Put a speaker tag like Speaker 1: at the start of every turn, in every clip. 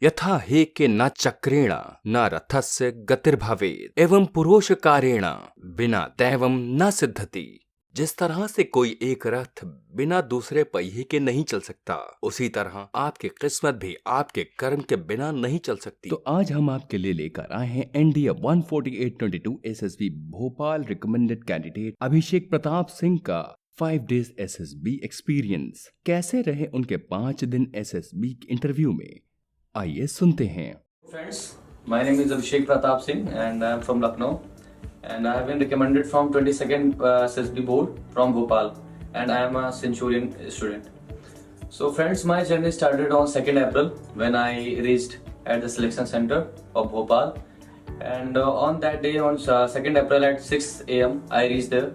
Speaker 1: यथा हेके न चक्रेण न रथस्य गतिर्भवेत् एवं पुरुषकारेण बिना दैवं न सिद्धति। जिस तरह से कोई एक रथ बिना दूसरे पहिए के नहीं चल सकता, उसी तरह आपकी किस्मत भी आपके कर्म के बिना नहीं चल सकती। तो आज हम आपके लिए लेकर आए हैं NDA 148-22 SSB Bhopal recommended candidate Abhishek Pratap Singh का 5 days SSB एक्सपीरियंस। कैसे रहे उनके 5 दिन SSB इंटरव्यू में, आइए सुनते हैं।
Speaker 2: Friends, my name is Abhishek Pratap Singh and I am from Lucknow, and I have been recommended from 22nd SSB board from Bhopal, and I am a Centurion student. So friends, my journey started on 2nd April when I reached at the selection center of Bhopal, and on that day on 2nd April at 6 AM I reached there,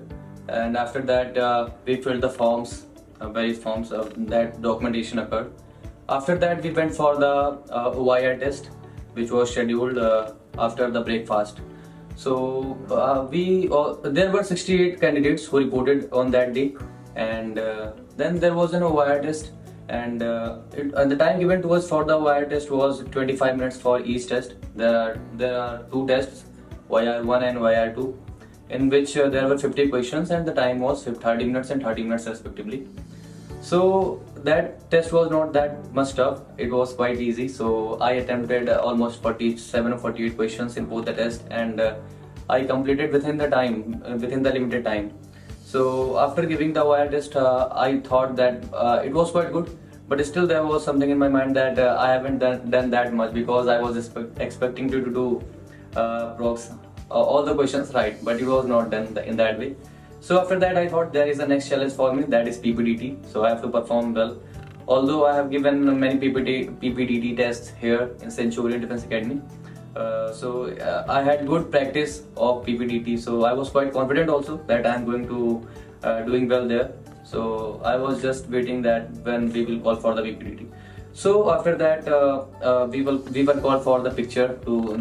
Speaker 2: and after that we filled the forms, various forms that documentation occurred. After that we went for the OIR test, which was scheduled after the breakfast. So there were 68 candidates who reported on that day, and then there was an OIR test, and the time given to us for the OIR test was 25 minutes for each test. There are 2 tests, OIR 1 and OIR 2, in which there were 50 questions, and the time was 30 minutes and 30 minutes respectively. So that test was not that much tough, it was quite easy. So I attempted almost 47 or 48 questions in both the tests, and I completed within the limited time. So after giving the OIR test, I thought that it was quite good, but still there was something in my mind that I haven't done that much, because I was expecting to do all the questions right, but it was not done in that way. So after that I thought there is a next challenge for me, that is PPDT. So I have to perform well. Although I have given many PPDT tests here in Centurion Defense Academy, I had good practice of PPDT. So I was quite confident also that I am going to doing well there. So I was just waiting that when we will call for the PPDT. So after that we were called for the picture.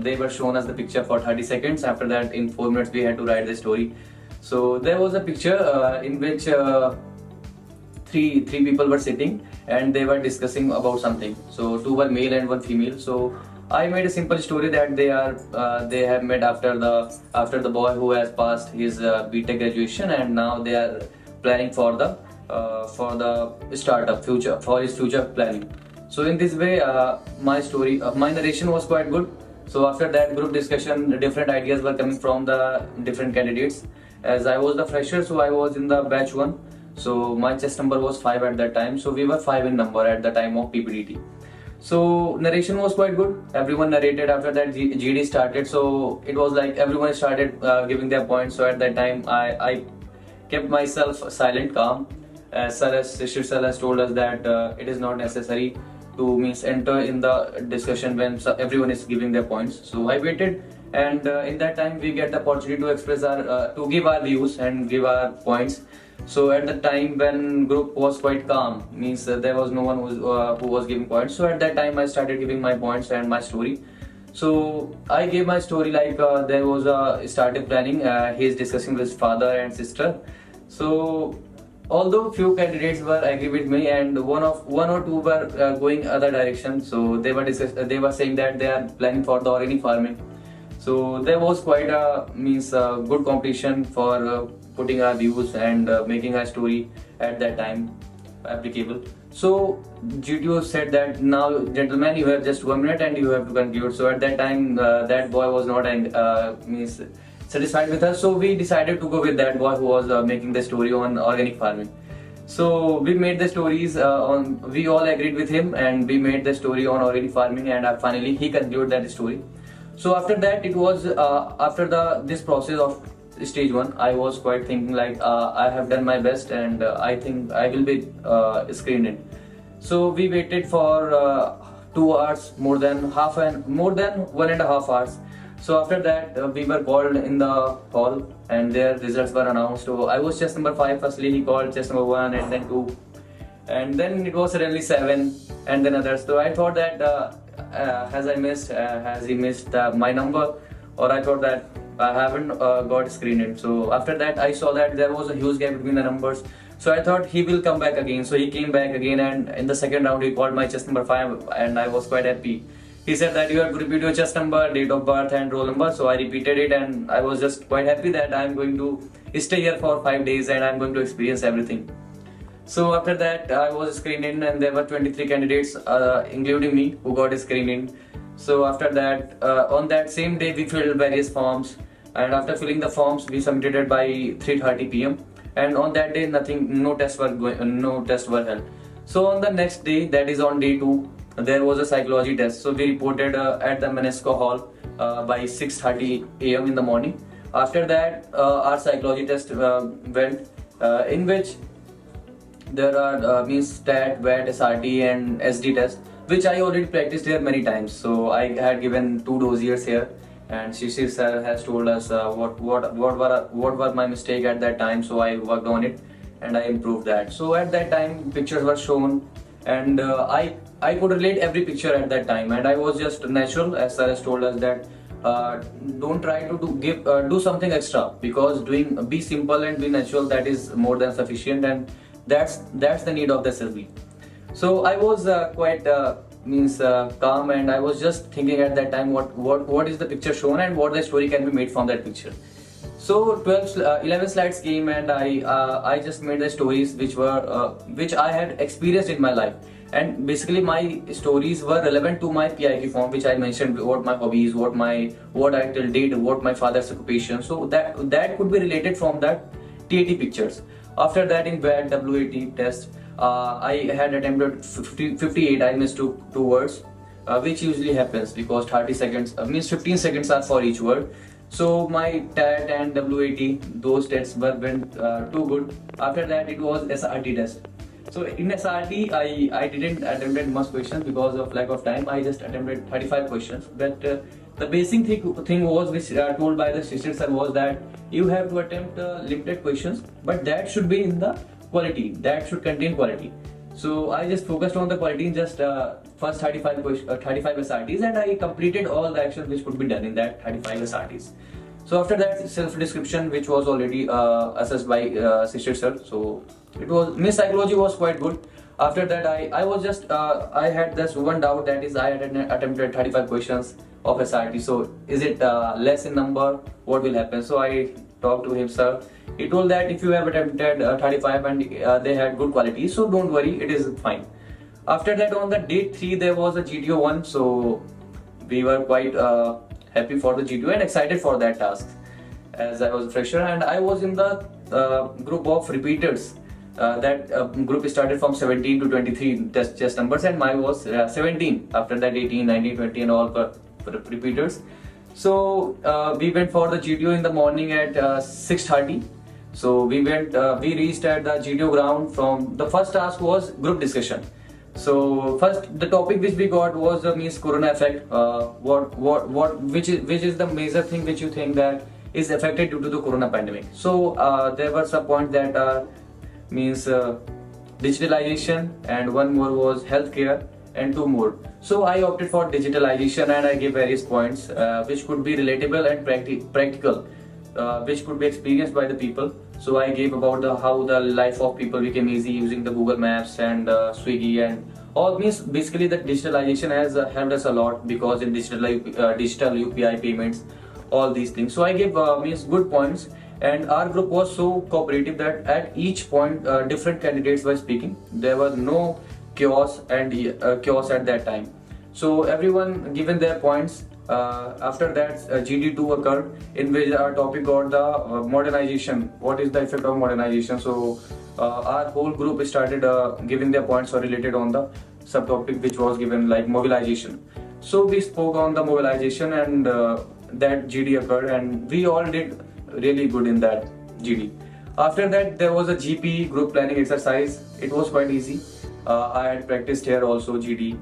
Speaker 2: They were shown us the picture for 30 seconds. After that in 4 minutes we had to write the story. So there was a picture in which three people were sitting and they were discussing about something. So 2 were male and 1 female. So I made a simple story that they have met after the boy who has passed his BTech graduation, and now they are planning for the startup future, for his future planning. So in this way my narration was quite good. So after that group discussion, different ideas were coming from the different candidates. As I was the fresher, so I was in the batch 1. So my chest number was 5 at that time. So we were 5 in number at the time of PPDT. So narration was quite good. Everyone narrated. After that GD started. So it was like everyone started giving their points. So at that time I kept myself silent, calm. As Shishir Sir has told us that it is not necessary to enter in the discussion when everyone is giving their points. So I waited, and in that time we get the opportunity to express to give our views and give our points. So at the time when group was quite calm, means there was no one who was giving points. So at that time I started giving my points and my story. So I gave my story like there was a started planning. He is discussing with his father and sister. So although few candidates were agree with me, and one or two were going other direction. So they were saying that they are planning for the organic farming. So there was quite a good competition for putting our views and making our story at that time applicable. So GTO said that now gentlemen, you have just 1 minute and you have to conclude. So at that time that boy was not satisfied with us, so we decided to go with that boy who was making the story on organic farming. So we made the stories we all agreed with him, and we made the story on organic farming, and finally he concluded that story. So after that, it was after this process of stage 1, I was quite thinking like I have done my best, and I think I will be screened in. So we waited for 2 hours, more than 1.5 hours. So after that we were called in the hall and their results were announced. So I was chest number 5. Firstly he called chest number 1 and then 2, and then it was suddenly 7 and then others. So I thought that has he missed my number, or I thought that I haven't got screened. So after that I saw that there was a huge gap between the numbers. So I thought he will come back again. So he came back again, and in the second round he called my chest number 5, and I was quite happy. He said that you have to repeat your chest number, date of birth and roll number. So I repeated it, and I was just quite happy that I'm going to stay here for 5 days and I'm going to experience everything. So after that I was screened in, and there were 23 candidates including me who got screened in. So after that on that same day we filled various forms, and after filling the forms we submitted it by 3:30 p.m. and on that day no tests were held. So on the next day, that is on day 2, there was a psychology test. So we reported at the UNESCO hall by 6:30 a.m. in the morning. After that our psychology test went, in which there are means stat, VAT, SRT and SD test, which I already practiced here many times. So I had given 2 dossiers here, and Shishir sir has told us what were my mistake at that time. So I worked on it and I improved that. So at that time pictures were shown, and I could relate every picture at that time, and I was just natural, as sir has told us that don't try to do something extra, because be simple and be natural, that is more than sufficient, and that's the need of the SSB. So I was quite calm, and I was just thinking at that time what is the picture shown and what the story can be made from that picture. So 11 slides came, and I just made the stories which I had experienced in my life, and basically my stories were relevant to my PIQ form, which I mentioned what my hobbies, what I did, what my father's occupation. So that could be related from that TAT pictures. After that, in VAT WAT test, I had attempted 58. I missed two words, which usually happens because 30 seconds means 15 seconds are for each word. So my TAT and WAT, those tests went too good. After that, it was SRT test. So in SRT, I didn't attempt much questions because of lack of time. I just attempted 35 questions. But the basic thing was, which told by the Shishir sir, was that you have to attempt limited questions, but that should be in the quality. That should contain quality. So I just focused on the quality in just first 35 SRTs, and I completed all the actions which could be done in that 35 SRTs. So after that, self-description, which was already assessed by Shishir sir. So it was, Miss Psychology was quite good. After that, I had this one doubt, that is I had attempted 35 questions of SRT. So is it less in number? What will happen? So I talked to him, sir. He told that if you have attempted 35 and they had good quality, so don't worry, it is fine. After that, on the day 3, there was a GTO 1. So we were quite happy for the GTO and excited for that task, as I was a fresher and I was in the group of repeaters. That group started from 17 to 23 test numbers, and mine was 17. After that, 18, 19, 20 and all for repeaters. So we went for the GTO in the morning at 6:30. So we reached at the GTO ground. From the first task was group discussion. So first, the topic which we got was means corona effect. Which is the major thing which you think that is affected due to the corona pandemic. So there were some points that are means digitalization, and one more was healthcare, and 2 more. So I opted for digitalization, and I gave various points which could be relatable and practical, which could be experienced by the people. So I gave about how the life of people became easy using the Google Maps and Swiggy, and all means basically that digitalization has helped us a lot, because in digital UPI payments, all these things. So I gave means good points, and our group was so cooperative that at each point different candidates were speaking. There was no chaos at that time. So everyone given their points. After that, GD2 occurred, in which our topic got the modernization. What is the effect of modernization? So our whole group started giving their points or related on the subtopic which was given, like mobilization. So we spoke on the mobilization, and that GD occurred, and we all did really good in that GD. After that, there was a GP, group planning exercise. It was quite easy. I had practiced here also GD.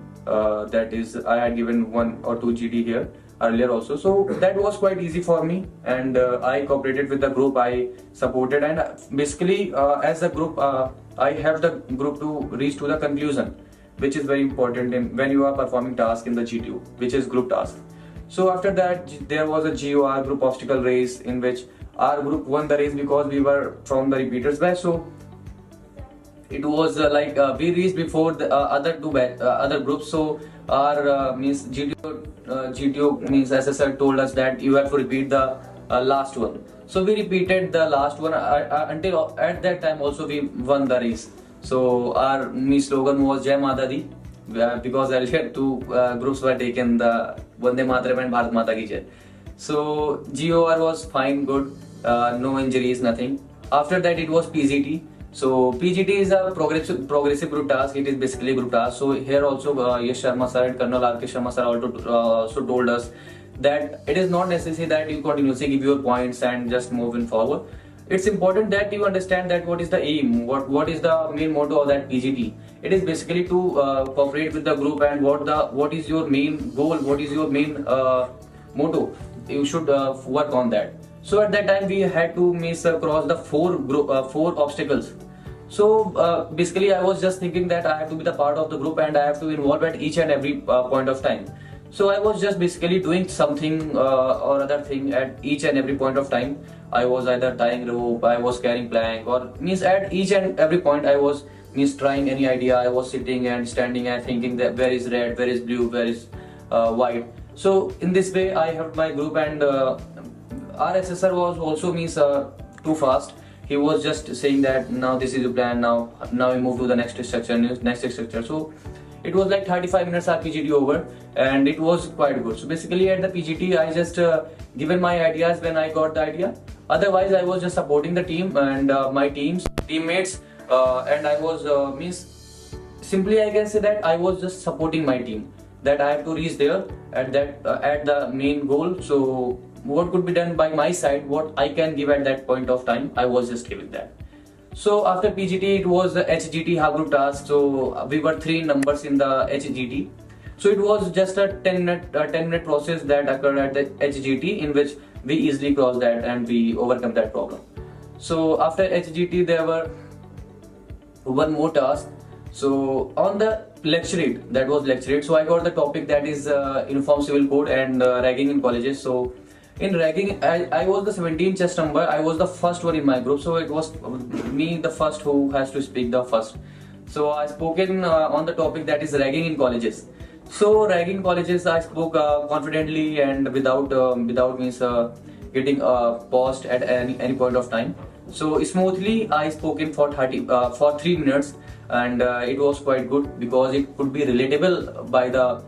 Speaker 2: That is, I had given 1 or 2 GD here earlier also. So that was quite easy for me, and I cooperated with the group. I supported, and basically as a group, I helped the group to reach to the conclusion, which is very important when you are performing task in the GTO, which is group task. So after that, there was a GOR, group obstacle race, in which our group won the race because we were from the repeaters batch. So it was we reached before the other groups. So our means GTO means SSR told us that you have to repeat the last one. So we repeated the last one until at that time also we won the race. So our slogan was Jai Mata Di, because earlier two groups were taken, the Vande Mataram and Bharat Mata Ki Jai. So GOR was fine, good, no injuries, nothing. After that it was PGT. So PGT is a progressive group task. It is basically a group task. So here also Yash Sharma sir and Colonel R.K. Sharma sir also told us that it is not necessary that you continuously give your points and just moving forward. It's important that you understand that what is the aim, what is the main motto of that PGT. It is basically to cooperate with the group, and what is your main goal, what is your main motto. You should work on that. So at that time we had to cross the four obstacles. So basically I was just thinking that I have to be the part of the group and I have to involve at each and every point of time. So I was just basically doing something or other thing at each and every point of time. I was either tying rope, I was carrying plank, or at each and every point I was trying any idea. I was sitting and standing and thinking that where is red, where is blue, where is white. So in this way I helped my group, and our SSR was also too fast. He was just saying that now this is the plan, now we move to the next structure. So it was like 35 minutes our PGT over, and it was quite good. So basically at the PGT I just given my ideas when I got the idea. Otherwise I was just supporting the team and my teammates, and I was simply I can say that I was just supporting my team, that I have to reach there at the main goal. So what could be done by my side, what I can give at that point of time, I was just giving that. So after PGT it was the HGT half group task. So we were 3 numbers in the HGT. So it was just a 10-minute process that occurred at the HGT, in which we easily crossed that and we overcome that problem. So after HGT there were one more task. So on the lecture, so I got the topic that is Uniform Civil Code and ragging in colleges. So in ragging, I was the 17th chest number. I was the first one in my group, so it was me the first who has to speak the first. So I spoken on the topic that is ragging in colleges. So ragging in colleges, I spoke confidently and without getting paused at any point of time. So smoothly I spoken for 3 minutes, and it was quite good because it could be relatable by the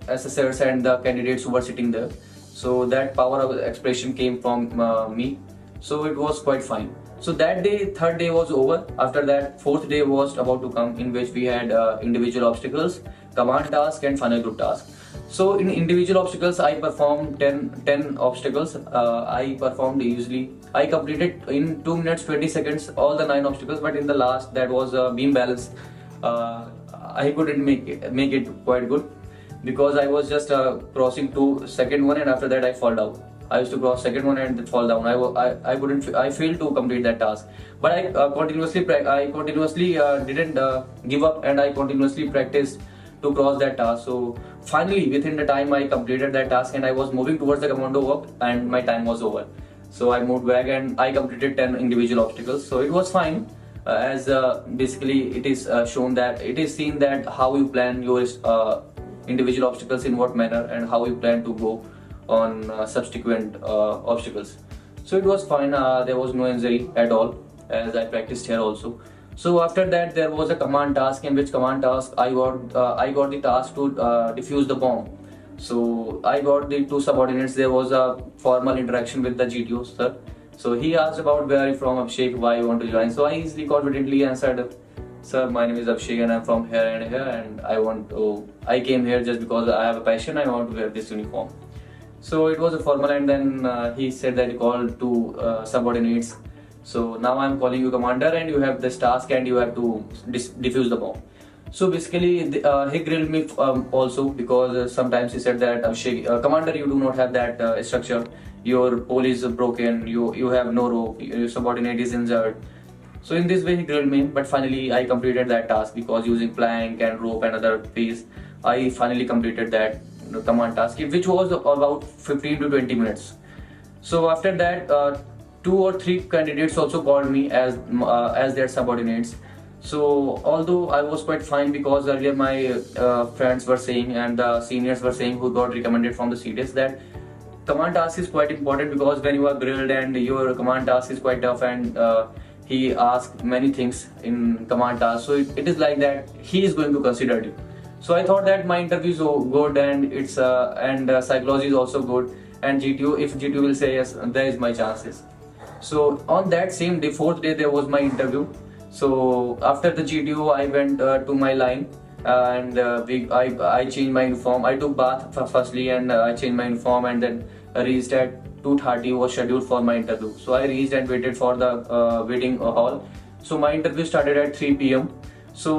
Speaker 2: assessors and the candidates who were sitting there. So that power of expression came from me. So it was quite fine. So that day, 3rd day was over. After that, 4th day was about to come, in which we had individual obstacles, command task and final group task. So in individual obstacles, I performed 10 obstacles. I performed easily. I completed in 2 minutes 20 seconds all the 9 obstacles, but in the last, that was beam balance. I couldn't make it quite good, because I was just crossing to second one, and after that I fall down. I used to cross second one and fall down. I failed to complete that task. But I continuously didn't give up, and I continuously practiced to cross that task. So finally, within the time, I completed that task, and I was moving towards the commando walk, and my time was over. So I moved back and I completed 10 individual obstacles. So it was fine, as basically it is shown that it is seen that how you plan your individual obstacles, in what manner, and how you plan to go on subsequent obstacles. So it was fine. There was no injury at all, as I practiced here also. So after that, there was a command task, in which command task I got the task to defuse the bomb. So I got the 2 subordinates. There was a formal interaction with the GTO sir. So he asked about where are you from, Abhishek, why you want to join. So I easily confidently answered, sir, my name is Abhishek and I'm from here and here, and I came here just because I have a passion. I want to wear this uniform. So it was a formal, and then he said that he called 2 subordinates. So now I'm calling you commander, and you have this task, and you have to defuse the bomb. So basically he grilled me also, because sometimes he said that, Abhishek, commander, you do not have that structure. Your pole is broken. You have no rope. Your subordinate is injured. So in this way he grilled me, but finally I completed that task, because using plank and rope and other ways, I finally completed that command task, which was about 15 to 20 minutes. So after that, 2 or 3 candidates also called me as their subordinates. So although I was quite fine, because earlier my friends were saying and the seniors were saying who got recommended from the CDS that command task is quite important, because when you are grilled and your command task is quite tough, and he asks many things in command task, so it is like that he is going to consider you. So I thought that my interview is good, and it's psychology is also good, and GTO, if GTO will say yes, there is my chances. So on that same day, fourth day, there was my interview. So after the GTO, I went to my line, and I changed my uniform. I took bath firstly, and I changed my uniform, and then reached at 2:30 was scheduled for my interview. So I reached and waited for the waiting hall. So my interview started at 3 p.m. So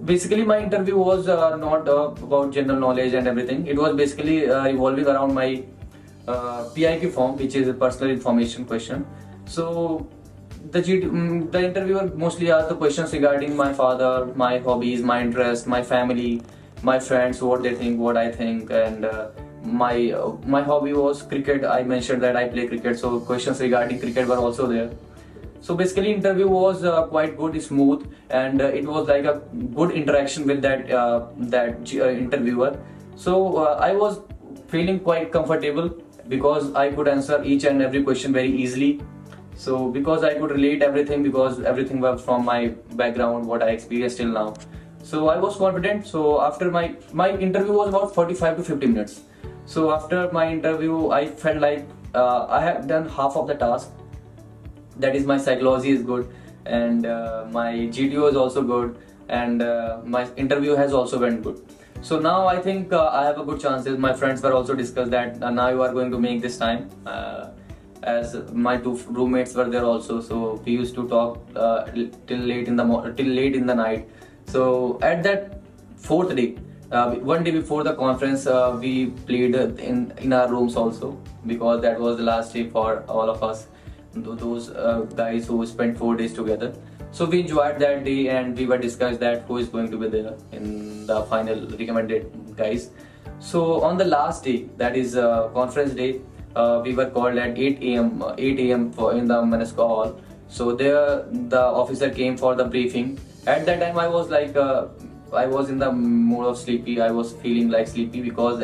Speaker 2: basically my interview was not about general knowledge and everything. It was basically revolving around my PIQ form, which is a personal information question. So the interviewer mostly asked the questions regarding my father, my hobbies, my interests, my family, my friends, what they think, what I think, and my hobby was cricket. I mentioned that I play cricket, so questions regarding cricket were also there. So basically, interview was quite good, smooth, and it was like a good interaction with that interviewer. So I was feeling quite comfortable, because I could answer each and every question very easily. So because I could relate everything, because everything was from my background, what I experienced till now. So I was confident. So after my interview was about 45 to 50 minutes. So after my interview, I felt like I have done half of the task. That is, my psychology is good, and my GTO is also good, and my interview has also went good. So now I think I have a good chances. My friends were also discussed that now you are going to make this time. As my two roommates were there also, so we used to talk till late in the night. So at that fourth day, one day before the conference, we played in our rooms also, because that was the last day for all of us, those guys who spent 4 days together. So we enjoyed that day, and we were discussed that who is going to be there in the final recommended guys. So on the last day, that is conference day, we were called at 8 a.m. In the Manesco hall. So there the officer came for the briefing. At that time I was like I was in the mood of sleepy. I was feeling like sleepy, because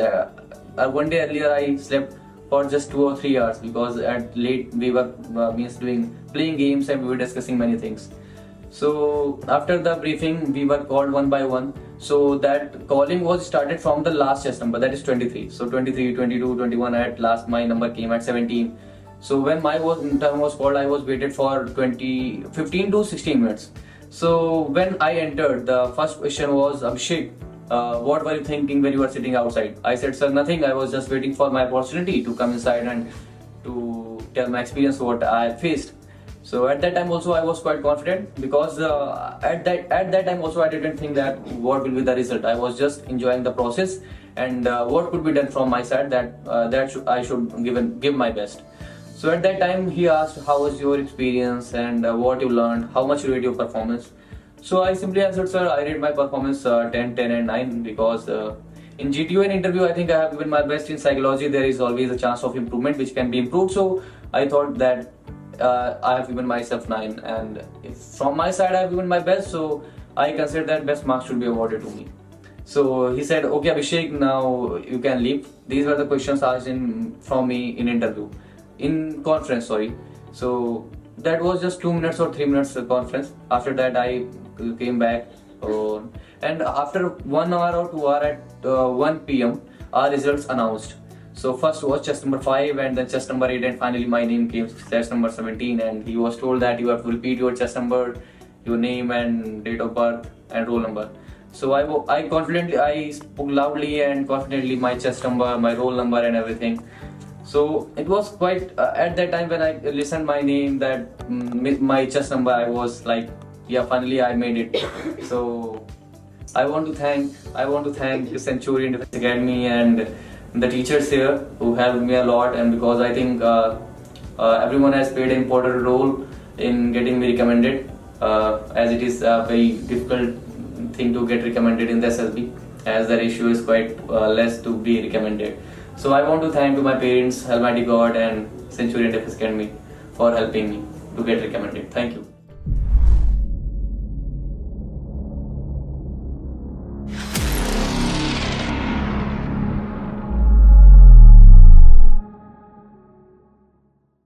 Speaker 2: one day earlier I slept for just 2 or 3 hours, because at late we were playing games, and we were discussing many things. So after the briefing, we were called one by one. So that calling was started from the last chest number, that is 23. So 23, 22, 21, at last my number came at 17. So when my turn was called, I was waited for 15 to 16 minutes. So when I entered, the first question was, Abhishek, what were you thinking when you were sitting outside? I said, sir, nothing. I was just waiting for my opportunity to come inside and to tell my experience, what I faced. So at that time also I was quite confident, because at that time also I didn't think that what will be the result. I was just enjoying the process, and what could be done from my side, that I should give my best. So at that time he asked, how was your experience, and what you learned, how much you rate your performance. So I simply answered, sir, I rate my performance 10, 10 and 9, because in GTO and interview I think I have given my best. In psychology there is always a chance of improvement which can be improved. So I thought that I have given myself 9, and if from my side I have given my best, so I consider that best marks should be awarded to me. So he said, okay Abhishek, now you can leave. These were the questions asked from me in conference. So that was just 2 minutes or 3 minutes conference. After that I came back, and after 1 hour or 2 hours at 1 p.m. our results announced. So first was chest number 5, and then chest number 8, and finally my name came chest number 17, and he was told that you have to repeat your chest number, your name and date of birth and roll number. So I spoke loudly and confidently my chest number, my roll number and everything. So it was quite at that time when I listened my name, that my chest number, I was like, yeah, finally I made it. So I want to thank Centurion Academy and the teachers here who helped me a lot, and because I think everyone has played an important role in getting me recommended, as it is a very difficult thing to get recommended in the SSB, as the ratio is quite less to be recommended. So I want to thank to my parents, Almighty God and Centurion Academy for helping me to get recommended. Thank you.